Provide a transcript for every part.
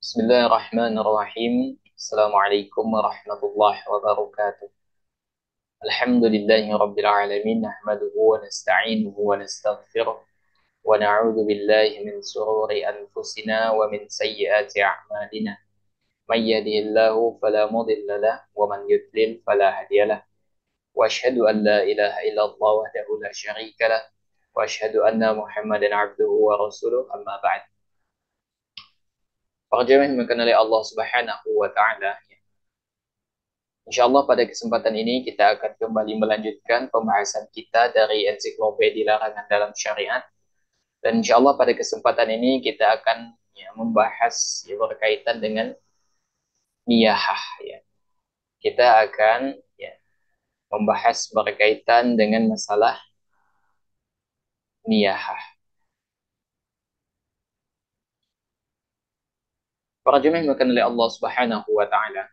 Bismillahirrahmanirrahim. Assalamualaikum warahmatullahi wabarakatuh. Alhamdulillahi rabbil alamin. Nahmaduhu wa nasta'inuhu wa nastaghfiruh. Wa na'udzu billahi min sururi anfusina wa min sayyiati a'malina. May yahdihillahu fala mudilla lahu wa man yudlil fala hadiyalah. Wa asyhadu an la ilaha illallah wahdahu la syarika lah. Wa asyhadu anna Muhammadan 'abduhu wa rasuluh. Amma ba'd. Para jemaah yang dimuliakan oleh Allah Subhanahu wa taala. Insya Allah pada kesempatan ini kita akan kembali melanjutkan pembahasan kita dari ensiklopedia larangan dalam syariat. Dan insya Allah pada kesempatan ini kita akan membahas berkaitan dengan niyahah. Ya. Kita akan membahas berkaitan dengan masalah niyahah. Para jemaah yang dimuliakan oleh Allah Subhanahu wa taala.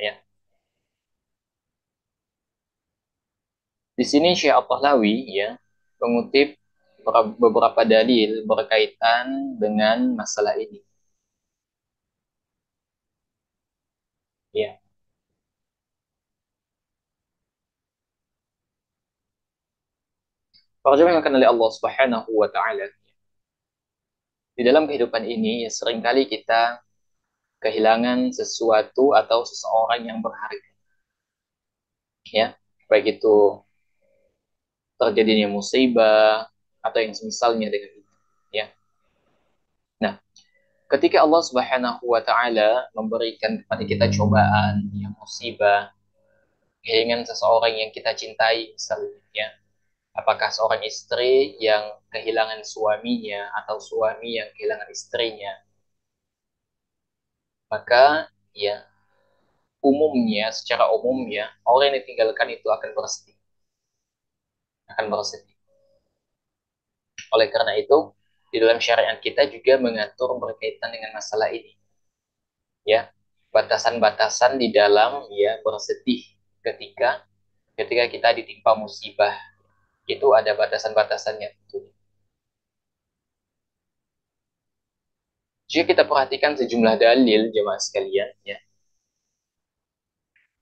Ya. Di sini Syekh At-Tahlawi mengutip beberapa dalil berkaitan dengan masalah ini. Ya. Para jemaah yang dimuliakan oleh Allah Subhanahu wa taala. Di dalam kehidupan ini seringkali kita kehilangan sesuatu atau seseorang yang berharga, ya, baik itu terjadinya musibah atau yang semisalnya dengan itu, ya. Nah, ketika Allah Subhanahu wa taala memberikan kepada kita cobaan, yang musibah, kehilangan seseorang yang kita cintai misalnya, ya, apakah seorang istri yang kehilangan suaminya atau suami yang kehilangan istrinya, maka ya umumnya, secara umumnya, orang yang ditinggalkan itu akan bersedih. Akan bersedih. Oleh karena itu, di dalam syariat kita juga mengatur berkaitan dengan masalah ini. Ya, batasan-batasan di dalam bersedih ketika ketika kita ditimpa musibah. Itu ada batasan-batasannya tentunya. Jika kita perhatikan sejumlah dalil jemaah sekalian, ya,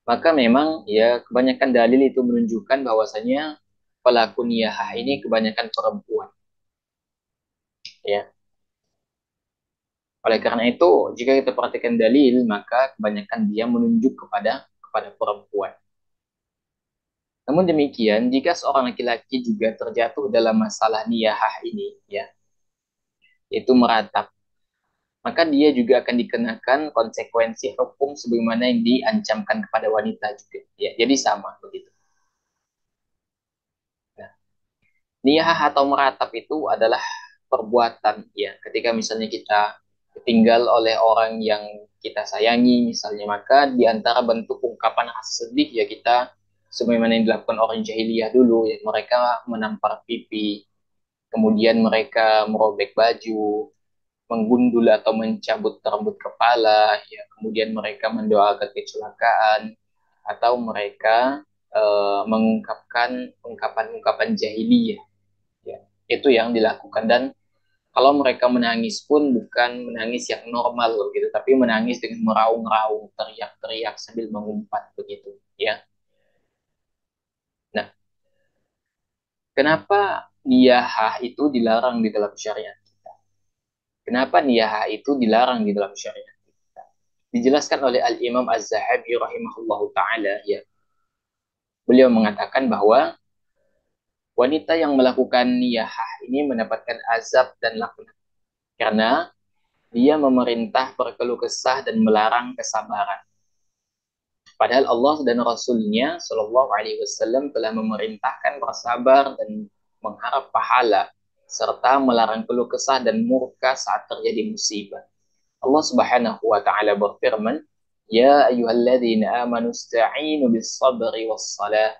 maka memang kebanyakan dalil itu menunjukkan bahwasanya pelaku niyahah ini kebanyakan perempuan. Ya, oleh karena itu, jika kita perhatikan dalil, maka kebanyakan dia menunjuk kepada perempuan. Namun demikian, jika seorang laki-laki juga terjatuh dalam masalah niyahah ini, ya, yaitu meratap, maka dia juga akan dikenakan konsekuensi hukum sebagaimana yang diancamkan kepada wanita juga. Ya, jadi sama begitu. Nah, niyahah atau meratap itu adalah perbuatan, ya, ketika misalnya kita ditinggal oleh orang yang kita sayangi misalnya, maka di antara bentuk ungkapan rasa sedih ya kita sebagaimana yang dilakukan orang jahiliyah dulu, ya, mereka menampar pipi, kemudian mereka merobek baju, menggundul atau mencabut rambut kepala, ya, kemudian mereka mendoakan kecelakaan, atau mereka mengungkapkan ungkapan-ungkapan jahiliyah, ya. Itu yang dilakukan. Dan kalau mereka menangis pun bukan menangis yang normal begitu, tapi menangis dengan meraung-raung, teriak-teriak sambil mengumpat begitu, ya. Nah, kenapa niyahah itu dilarang di dalam syariat kita? Kenapa niyahah itu dilarang di dalam syariat kita? Dijelaskan oleh Al-Imam Az-Zahabi rahimahullahu taala, ya. Beliau mengatakan bahwa wanita yang melakukan niyahah ini mendapatkan azab dan laknat karena dia memerintah berkeluh kesah dan melarang kesabaran. Padahal Allah dan Rasulnya Shallallahu Alaihi Wasallam telah memerintahkan bersabar dan mengharap pahala serta melarang keluh kesah dan murka saat terjadi musibah. Allah Subhanahu wa taala berfirman, "Ya ayyuhalladzina amanu ista'inu bis sabri was salah,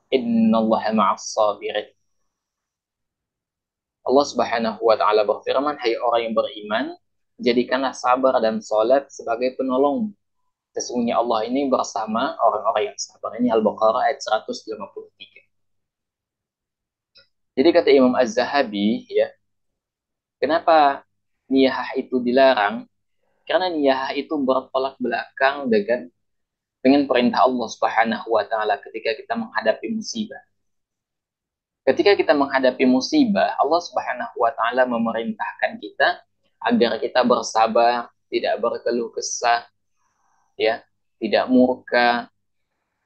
innallaha ma'as sabirin." Allah Subhanahu wa taala berfirman, "Hai orang yang beriman, jadikanlah sabar dan salat sebagai penolong. Sesungguhnya Allah ini bersama orang-orang yang sabar." Ini Al-Baqarah ayat 153. Jadi kata Imam Az-Zahabi, ya, kenapa niyahah itu dilarang? Karena niyah itu bertolak belakang dengan perintah Allah Subhanahu wa taala ketika kita menghadapi musibah. Ketika kita menghadapi musibah, Allah Subhanahu wa taala memerintahkan kita agar kita bersabar, tidak berkeluh kesah, ya, tidak murka.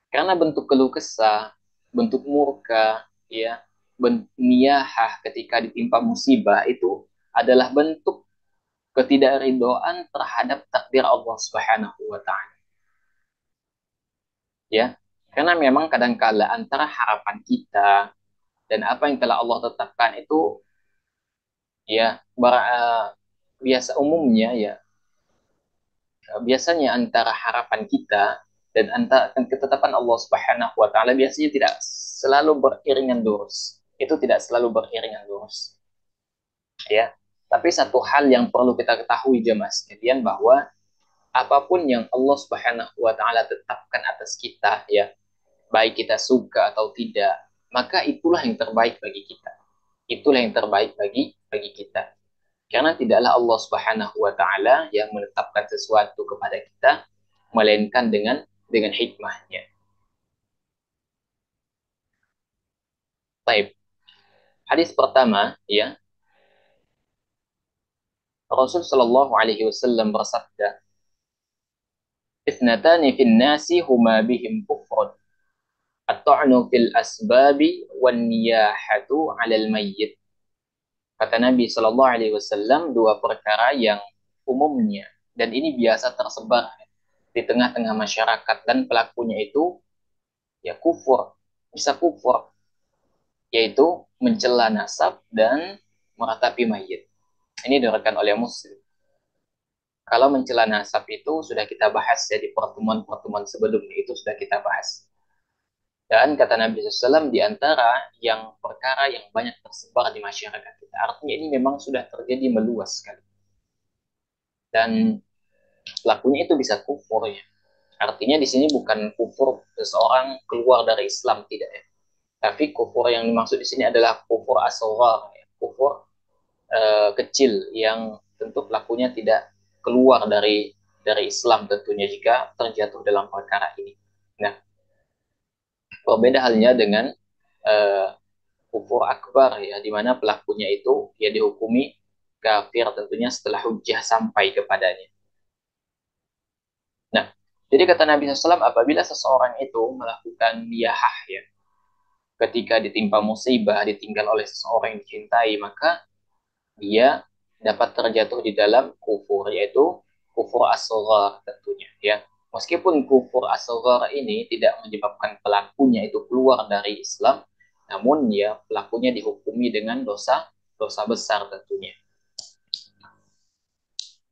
Karena bentuk keluh kesah, bentuk murka, ya, niyahah ketika ditimpa musibah itu adalah bentuk ketidakridoan terhadap takdir Allah Subhanahu wa taala, ya. Karena memang kadangkala antara harapan kita dan apa yang telah Allah tetapkan itu, ya, biasa umumnya, ya, biasanya antara harapan kita dan antara ketetapan Allah Subhanahu wa taala biasanya tidak selalu beriringan lurus. Itu tidak selalu beriringan lurus, ya. Tapi satu hal yang perlu kita ketahui jemaah sekalian, bahwa apapun yang Allah Subhanahu wa taala tetapkan atas kita, ya, baik kita suka atau tidak, maka itulah yang terbaik bagi kita. Itulah yang terbaik bagi kita. Karena tidaklah Allah Subhanahu wa taala yang menetapkan sesuatu kepada kita melainkan dengan hikmahnya. Baik. Hadis pertama, ya, Rasul Shallallahu alaihi wasallam bersabda, "Ithnatani fin nasi huma bihim kufrun, at-ta'nu fil asbabi wan niyahatu 'alal mayyit." Kata Nabi Shallallahu alaihi wasallam, dua perkara yang umumnya dan ini biasa tersebar di tengah-tengah masyarakat dan pelakunya itu, ya, kufur, bisa kufur, yaitu mencela nasab dan meratapi mayit. Ini diriwayatkan oleh Muslim. Kalau mencela nasab itu sudah kita bahas ya di pertemuan-pertemuan sebelumnya, itu sudah kita bahas. Dan kata Nabi SAW, di antara yang perkara yang banyak tersebar di masyarakat kita. Artinya ini memang sudah terjadi meluas sekali. Dan pelakunya itu bisa kufur, ya. Artinya di sini bukan kufur seseorang keluar dari Islam, tidak, ya. Tapi kufur yang dimaksud di sini adalah kufur asghar, ya. Kufur kecil yang tentu pelakunya tidak keluar dari Islam tentunya jika terjatuh dalam perkara ini. Nah, berbeda halnya dengan uh, kufur akbar, ya, di mana pelakunya itu ya dihukumi kafir tentunya setelah hujjah sampai kepadanya. Nah, jadi kata Nabi SAW, apabila seseorang itu melakukan niyahah, ya, ketika ditimpa musibah, ditinggal oleh seseorang yang dicintai, maka dia dapat terjatuh di dalam kufur, yaitu kufur asghar tentunya, ya. Meskipun kufur asghar ini tidak menyebabkan pelakunya itu keluar dari Islam, namun ya pelakunya dihukumi dengan dosa dosa besar tentunya.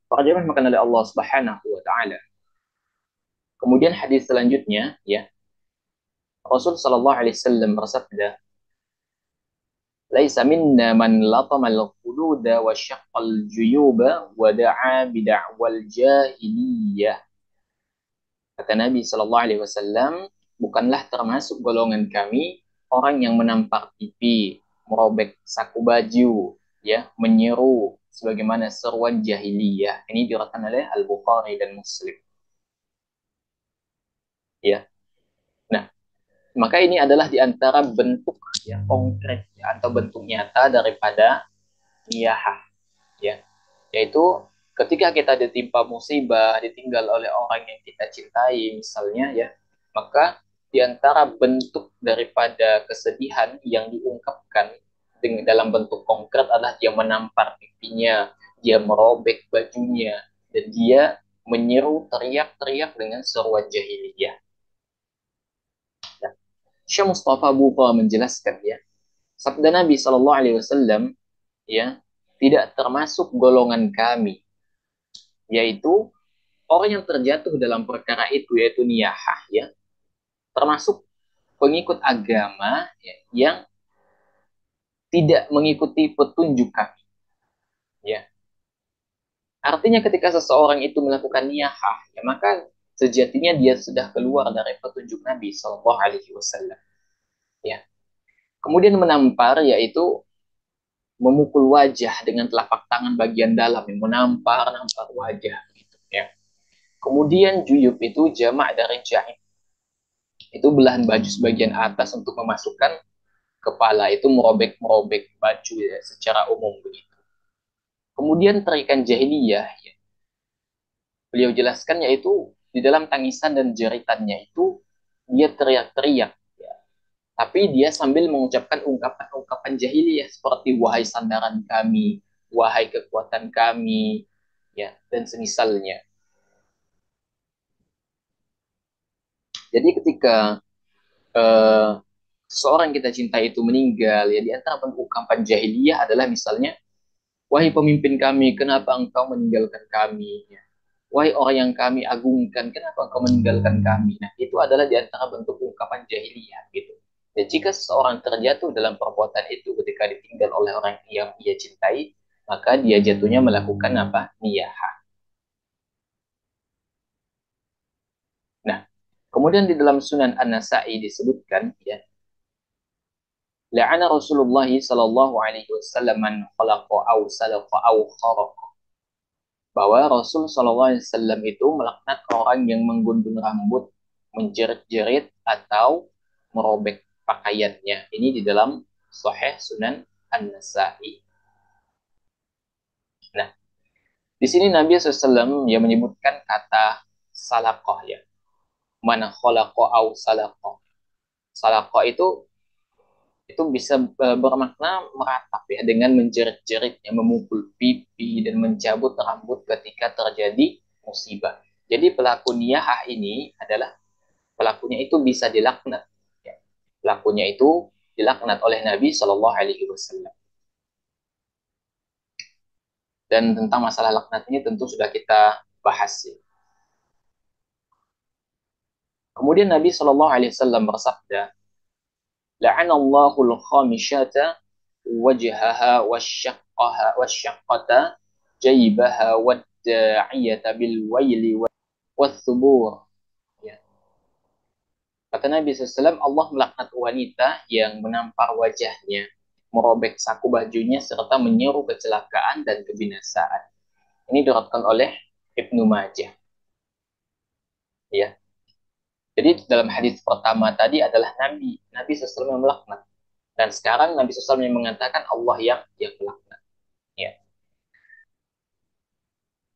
Para jemaah makan oleh Allah Subhanahu wa taala. Kemudian hadis selanjutnya, ya, Rasul sallallahu alaihi wasallam bersabda, "Laisa minna man latamal quluda wa syaqqal juyuba wa da'a bid'awal jahiliyah." Kata Nabi Shallallahu Alaihi Wasallam, bukanlah termasuk golongan kami orang yang menampar pipi, merobek saku baju, ya, menyeru sebagaimana seruan jahiliyah. Ini diriwayatkan oleh Al Bukhari dan Muslim. Ya, nah, maka ini adalah di antara bentuk yang konkret, ya, atau bentuk nyata daripada niyahah, ya, yaitu ketika kita ditimpa musibah, ditinggal oleh orang yang kita cintai misalnya, ya, maka di antara bentuk daripada kesedihan yang diungkapkan dengan dalam bentuk konkret adalah dia menampar pipinya, dia merobek bajunya, dan dia menyeru teriak-teriak dengan seruan jahiliyah. Nah, Syekh Mustafa Bufa menjelaskan, ya, sabda Nabi Shallallahu Alaihi Wasallam, ya, tidak termasuk golongan kami, yaitu orang yang terjatuh dalam perkara itu, yaitu niyahah, ya, termasuk pengikut agama, ya, yang tidak mengikuti petunjuk kami, ya. Artinya ketika seseorang itu melakukan niyahah, ya, maka sejatinya dia sudah keluar dari petunjuk Nabi Shallallahu Alaihi Wasallam, ya. Kemudian menampar, yaitu memukul wajah dengan telapak tangan bagian dalam, yang menampar nampar wajah. Ya. Kemudian juyub itu jamak dari jahit. Itu belahan baju sebagian atas untuk memasukkan kepala, itu merobek-merobek baju ya, secara umum begitu. Kemudian terikan jahiliyah, ya, beliau jelaskan yaitu di dalam tangisan dan jeritannya itu dia teriak-teriak, ya. Tapi dia sambil mengucapkan ungkapan-ungkapan jahiliyah seperti wahai sandaran kami, wahai kekuatan kami, ya, dan semisalnya. Jadi ketika eh, seorang kita cintai itu meninggal, ya, di antara bentuk ungkapan jahiliyah adalah misalnya, wahai pemimpin kami, kenapa engkau meninggalkan kami? Ya. Wahai orang yang kami agungkan, kenapa engkau meninggalkan kami? Nah, itu adalah di antara bentuk ungkapan jahiliyah gitu. Dan jika seseorang terjatuh dalam perbuatan itu ketika ditinggal oleh orang yang ia cintai, maka dia jatuhnya melakukan apa? Niyahah. Nah, kemudian di dalam Sunan An-Nasa'i disebutkan, ya, la'ana Rasulullah sallallahu alaihi wasallam man khalaqa aw salaqa aw kharaqa, bahwa Rasul Shallallahu Alaihi Wasallam itu melaknat orang yang menggunting rambut, menjerit-jerit atau merobek pakaiannya. Ini di dalam Sahih Sunan An-Nasa'i. Nah, di sini Nabi SAW ya menyebutkan kata salakoh, ya. Mana kholakoh au salakoh. Salakoh itu bisa bermakna meratap, ya, dengan menjerit-jeritnya, memukul pipi dan mencabut rambut ketika terjadi musibah. Jadi pelaku niyahah ini adalah pelakunya itu bisa dilaknat. Ya. Pelakunya itu dilaknat oleh Nabi Shallallahu Alaihi Wasallam. Dan tentang masalah laknat ini tentu sudah kita bahas. Ya. Kemudian Nabi Shallallahu Alaihi Wasallam bersabda, "La'anallahu al-khamisata wajhaha wasyaqqata jaybaha wad-da'iyata bil waili wath-thubur." Ya. Kata Nabi SAW, Allah melaknat wanita yang menampar wajahnya, merobek saku bajunya, serta menyeru kecelakaan dan kebinasaan. Ini diriwayatkan oleh Ibnu Majah. Ya. Jadi dalam hadis pertama tadi adalah Nabi SAW yang melaknat. Dan sekarang Nabi SAW yang mengatakan Allah yang melaknat. Ya.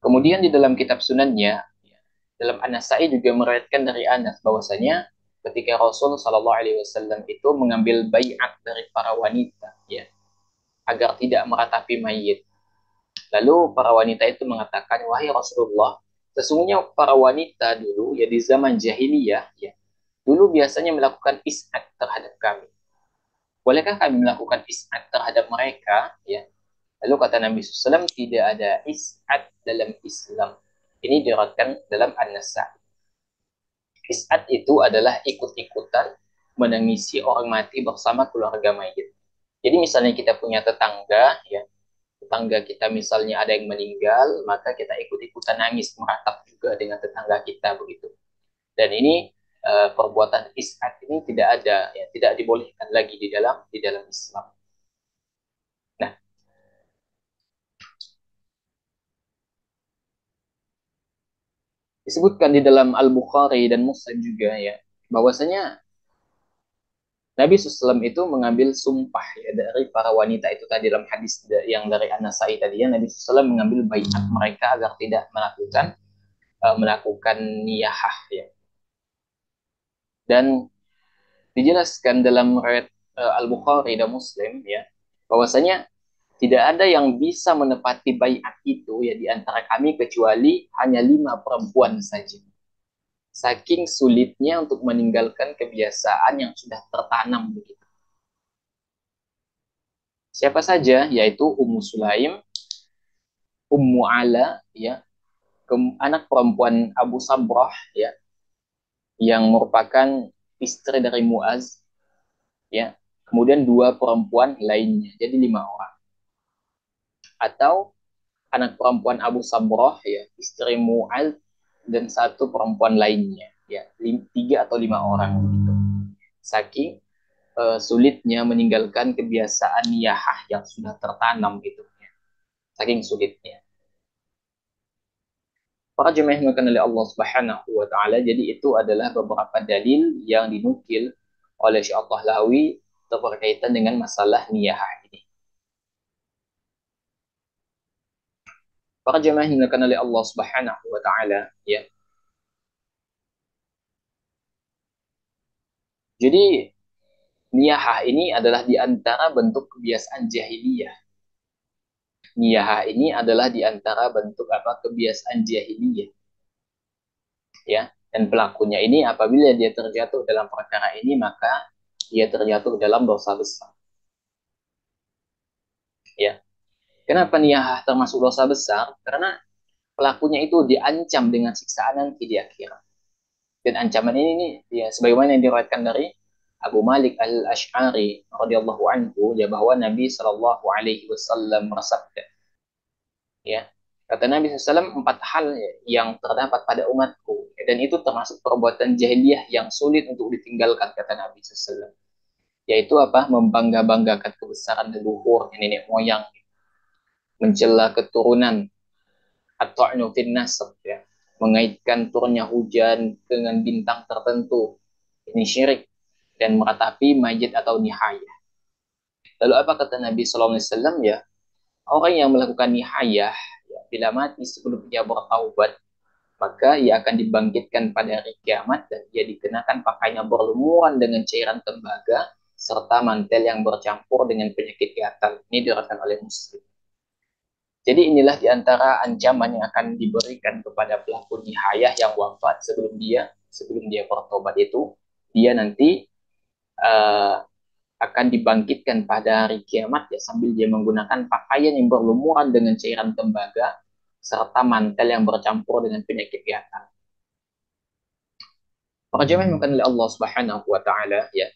Kemudian di dalam kitab sunannya, ya, dalam An-Nasai juga meriwayatkan dari Anas bahwasanya ketika Rasul Shallallahu Alaihi Wasallam itu mengambil baiat dari para wanita, ya, agar tidak meratapi mayit. Lalu para wanita itu mengatakan, wahai Rasulullah, sesungguhnya para wanita dulu, ya, di zaman jahiliyah, ya, dulu biasanya melakukan is'ad terhadap kami. Bolehkah kami melakukan is'ad terhadap mereka? Ya. Lalu kata Nabi SAW, tidak ada is'ad dalam Islam. Ini diriwayatkan dalam An-Nasai. Is'ad itu adalah ikut-ikutan menangisi orang mati bersama keluarga mayit. Jadi misalnya kita punya tetangga, ya, tetangga kita misalnya ada yang meninggal, maka kita ikut-ikutan nangis meratap juga dengan tetangga kita begitu. Dan ini perbuatan is'ad ini tidak ada, ya, tidak dibolehkan lagi di dalam Islam. Nah, disebutkan di dalam Al-Bukhari dan Muslim juga, ya, bahwasanya Nabi SAW itu mengambil sumpah, ya, dari para wanita itu tadi dalam hadis yang dari An-Nasai tadi, ya, Nabi SAW mengambil baiat mereka agar tidak melakukan niyahah, ya. Dan dijelaskan dalam riwayat Al-Bukhari dan Muslim, ya, bahwasanya tidak ada yang bisa menepati baiat itu, ya, di antara kami kecuali hanya 5 perempuan saja. Saking sulitnya untuk meninggalkan kebiasaan yang sudah tertanam begitu. Siapa saja? Yaitu Ummu Sulaim, Ummu Ala, ya, anak perempuan Abu Sabrah, ya, yang merupakan istri dari Muaz, ya. Kemudian 2 perempuan lainnya, jadi 5 orang. Atau anak perempuan Abu Sabrah, ya, istri Muaz, dan 1 perempuan lainnya, ya, 3 atau 5 orang gitu. Saking sulitnya meninggalkan kebiasaan niyahah yang sudah tertanam gitu, ya. Saking sulitnya. Para jemaah yang dimuliakan oleh Allah Subhanahu wa taala, jadi itu adalah beberapa dalil yang dinukil oleh Syekh Al-Tahlawi berkaitan dengan masalah niyah ini. Para jemaah yang dimuliakan oleh Allah Subhanahu wa taala, ya. Jadi niyahah ini adalah di antara bentuk kebiasaan jahiliyah. Niyahah ini adalah di antara bentuk apa kebiasaan jahiliyah, ya. Dan pelakunya ini apabila dia terjatuh dalam perkara ini maka dia terjatuh dalam dosa besar, ya. Kenapa niyahah termasuk dosa besar? Karena pelakunya itu diancam dengan siksaan nanti di akhirat. Dan ancaman ini nih, ya sebagaimana yang diriwayatkan dari Abu Malik Al-Asy'ari radhiyallahu anhu ya bahwa Nabi Shallallahu alaihi wasallam bersabda, ya. Kata Nabi SAW, empat hal yang terdapat pada umatku dan itu termasuk perbuatan jahiliyah yang sulit untuk ditinggalkan kata Nabi SAW. Yaitu apa? Membangga-banggakan kebesaran leluhur nenek moyang, mencela keturunan, atau fin nasab, ya, mengaitkan turunnya hujan dengan bintang tertentu, ini syirik, dan meratapi mayit atau nihayah. Lalu apa kata Nabi SAW, ya, orang yang melakukan nihayah, ya, bila mati sebelum dia bertaubat maka ia akan dibangkitkan pada hari kiamat dan ia dikenakan pakaiannya berlumuran dengan cairan tembaga serta mantel yang bercampur dengan penyakit gatal. Ini diriwayatkan oleh Muslim. Jadi inilah diantara ancaman yang akan diberikan kepada pelaku nihayah yang wafat sebelum dia bertobat itu, dia nanti uh, akan dibangkitkan pada hari kiamat ya sambil dia menggunakan pakaian yang berlumuran dengan cairan tembaga serta mantel yang bercampur dengan penyakit gatal. Para jemaah yang oleh Allah Subhanahu wa taala, ya.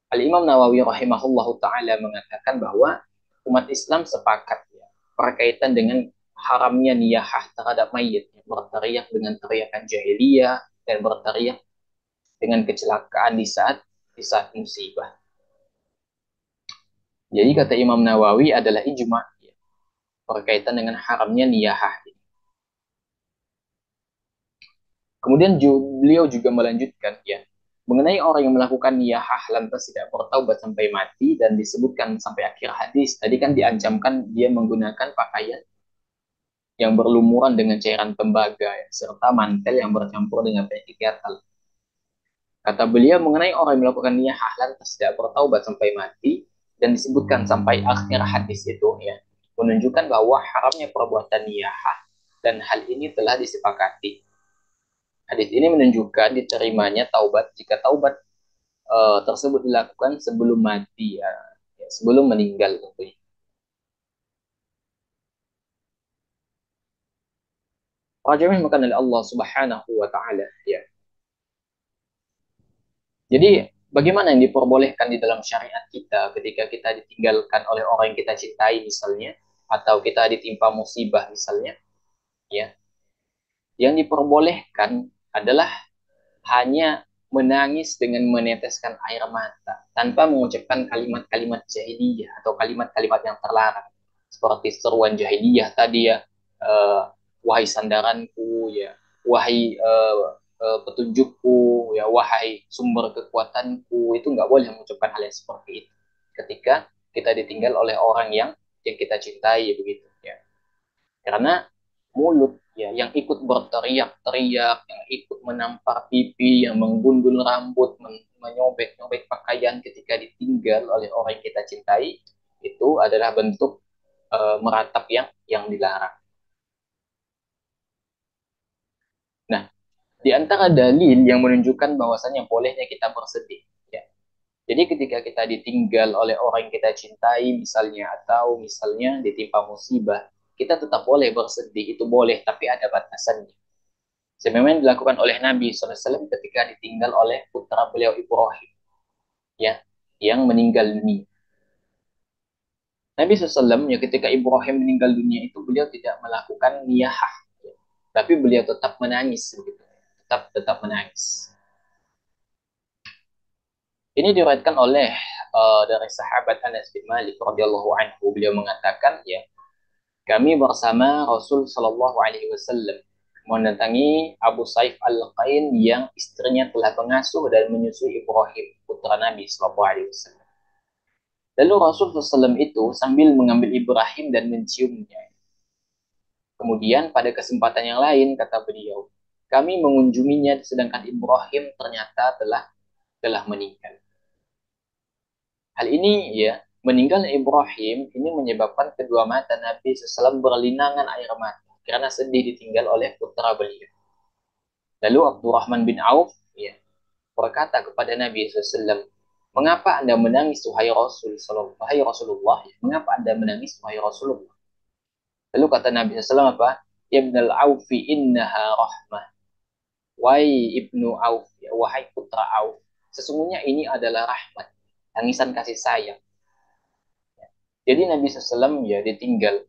Al-Imam Nawawi rahimahullahu taala mengatakan bahwa umat Islam sepakat, ya, berkaitan dengan haramnya niyahah terhadap mayit, ya, berteriak dengan teriakan jahiliyah dan berteriak dengan kecelakaan di saat musibah. Jadi kata Imam Nawawi adalah ijma, ya, berkaitan dengan haramnya niyahah. Kemudian beliau juga melanjutkan, ya, mengenai orang yang melakukan niyahah lantas tidak bertaubat sampai mati dan disebutkan sampai akhir hadis. Tadi kan diancamkan dia menggunakan pakaian yang berlumuran dengan cairan tembaga, ya, serta mantel yang bercampur dengan penyakit gatal. Kata beliau mengenai orang yang melakukan niyahah lantas tidak bertaubat sampai mati dan disebutkan sampai akhir hadis itu, ya, menunjukkan bahwa haramnya perbuatan niyahah dan hal ini telah disepakati. Hadis ini menunjukkan diterimanya taubat jika taubat tersebut dilakukan sebelum mati, ya, ya, sebelum meninggal tentunya. Rajamnya makan oleh Allah Subhanahu wa taala, ya. Jadi bagaimana yang diperbolehkan di dalam syariat kita ketika kita ditinggalkan oleh orang yang kita cintai misalnya atau kita ditimpa musibah misalnya, ya. Yang diperbolehkan adalah hanya menangis dengan meneteskan air mata tanpa mengucapkan kalimat-kalimat jahiliyah atau kalimat-kalimat yang terlarang seperti seruan jahiliyah tadi, ya, uh, wahai sandaranku, ya, wahai petunjukku, ya, wahai sumber kekuatanku, itu nggak boleh mengucapkan hal yang seperti itu ketika kita ditinggal oleh orang yang kita cintai, begitu, ya. Karena mulut, ya, yang ikut berteriak-teriak, yang ikut menampar pipi, yang menggundul rambut, menyobek-nyobek pakaian ketika ditinggal oleh orang yang kita cintai, itu adalah bentuk meratap yang dilarang. Nah, di antara dalil yang menunjukkan bahwasanya bolehnya kita bersedih, ya. Jadi ketika kita ditinggal oleh orang yang kita cintai misalnya atau misalnya ditimpa musibah, kita tetap boleh bersedih, itu boleh tapi ada batasannya. Sebagaimana dilakukan oleh Nabi SAW ketika ditinggal oleh putra beliau Ibrahim, ya, yang meninggal dunia. Nabi SAW, ya, ketika Ibrahim meninggal dunia itu beliau tidak melakukan niyahah, ya, tapi beliau tetap menangis, begitu, tetap menangis. Ini diriwayatkan oleh dari sahabat Anas bin Malik radhiyallahu anhu, beliau mengatakan, ya, kami bersama Rasul Shallallahu Alaihi Wasallam mendatangi Abu Saif Al-Qain yang istrinya telah mengasuh dan menyusui Ibrahim, putra Nabi Sallallahu Alaihi Wasallam. Lalu Rasul SAW itu sambil mengambil Ibrahim dan menciumnya. Kemudian pada kesempatan yang lain kata beliau, kami mengunjunginya sedangkan Ibrahim ternyata telah meninggal. Hal ini ya, meninggalnya Ibrahim ini menyebabkan kedua mata Nabi SAW berlinangan air mata karena sedih ditinggal oleh putra beliau. Lalu Abdurrahman bin Auf ya, berkata kepada Nabi SAW, mengapa Anda menangis wahai Rasulullah? Mengapa Anda menangis wahai Rasulullah? Lalu kata Nabi SAW apa? Ibn al-Aufi innaha rahmah. Wahai Ibnu Auf, ya, wahai putra Auf, sesungguhnya ini adalah rahmat, tangisan kasih sayang. Jadi Nabi SAW ya ditinggal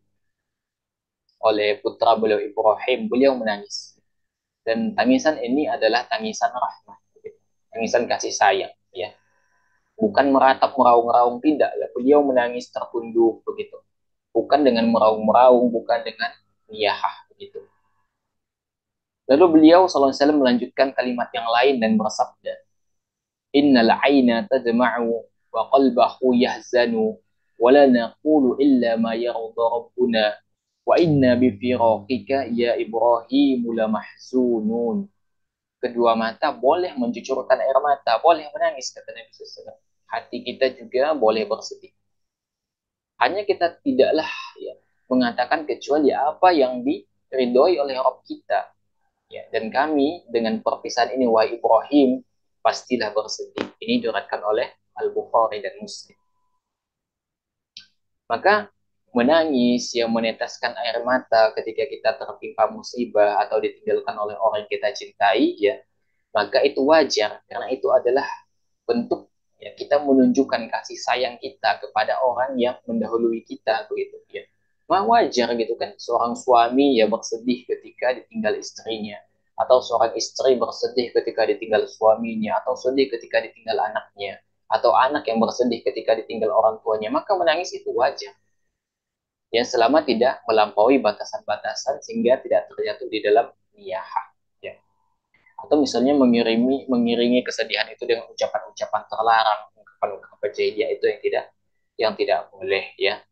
oleh putra beliau Ibrahim, beliau menangis. Dan tangisan ini adalah tangisan rahmat, tangisan kasih sayang. Ya, bukan meratap meraung-raung, tidak. Ya, beliau menangis tertunduk begitu. Bukan dengan meraung-meraung, bukan dengan niyahah begitu. Lalu beliau SAW melanjutkan kalimat yang lain dan bersabda, Innal aina tadma'u wa qalbahu yahzanu wa la naqulu illa ma yarda rabbuna wa inna bi firaqika ya Ibrahim la mahzunun. Kedua mata boleh mencucurkan air mata, boleh menangis kata Nabi SAW. Hati kita juga boleh bersedih. Hanya kita tidaklah ya, mengatakan kecuali apa yang diridhoi oleh Rabb kita. Ya, dan kami dengan perpisahan ini wahai Ibrahim pastilah bersedih. Ini diriwayatkan oleh Al-Bukhari dan Muslim. Maka menangis yang meneteskan air mata ketika kita tertimpa musibah atau ditinggalkan oleh orang yang kita cintai ya, maka itu wajar karena itu adalah bentuk ya kita menunjukkan kasih sayang kita kepada orang yang mendahului kita begitu ya. Wajar gitu kan seorang suami ya bersedih ketika ditinggal istrinya atau seorang istri bersedih ketika ditinggal suaminya atau sedih ketika ditinggal anaknya atau anak yang bersedih ketika ditinggal orang tuanya, maka menangis itu wajar ya selama tidak melampaui batasan-batasan sehingga tidak terjatuh di dalam niyahah ya. Atau misalnya mengiringi kesedihan itu dengan ucapan-ucapan terlarang, ungkapan-ungkapan jahiliyah itu yang tidak boleh ya.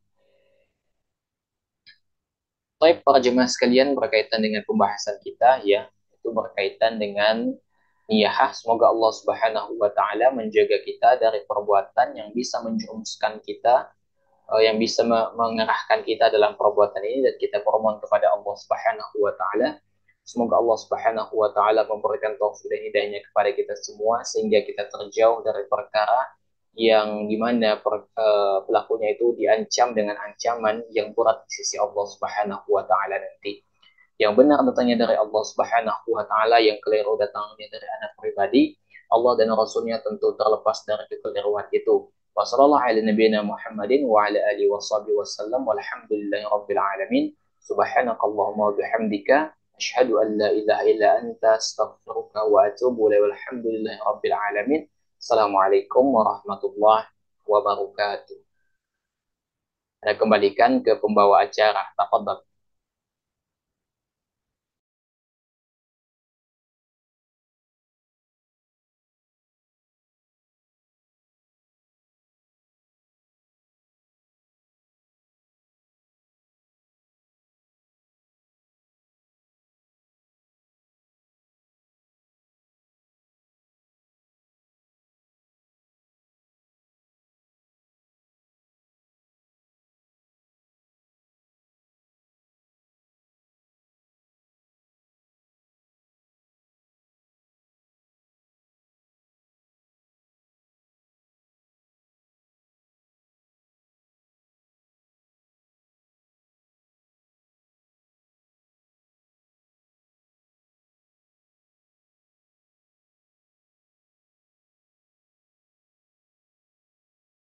Tapi para jemaah sekalian berkaitan dengan pembahasan kita ya, itu berkaitan dengan niyahah. Semoga Allah Subhanahu wa taala menjaga kita dari perbuatan yang bisa menjerumuskan kita, yang bisa mengerahkan kita dalam perbuatan ini, dan kita bermohon kepada Allah Subhanahu wa taala semoga Allah Subhanahu wa taala memberikan taufik dan hidayahnya kepada kita semua sehingga kita terjauh dari perkara yang dimana pelakunya itu diancam dengan ancaman yang berat di sisi Allah Subhanahu wa taala nanti. Yang benar datangnya dari Allah Subhanahu wa taala, yang keliru datangnya dari anak pribadi. Allah dan Rasulnya tentu terlepas dari kekeliruan itu. Wassallallahu ala nabiyina Muhammadin wa ala alihi washabihi wasallam walhamdulillahi rabbil alamin. Subhanakallahumma wa bihamdika asyhadu an la ilaha illa anta astaghfiruka wa atubu ilaik. Walhamdulillahi rabbil alamin. Assalamualaikum warahmatullahi wabarakatuh. Saya kembalikan ke pembawa acara. Tafadhal.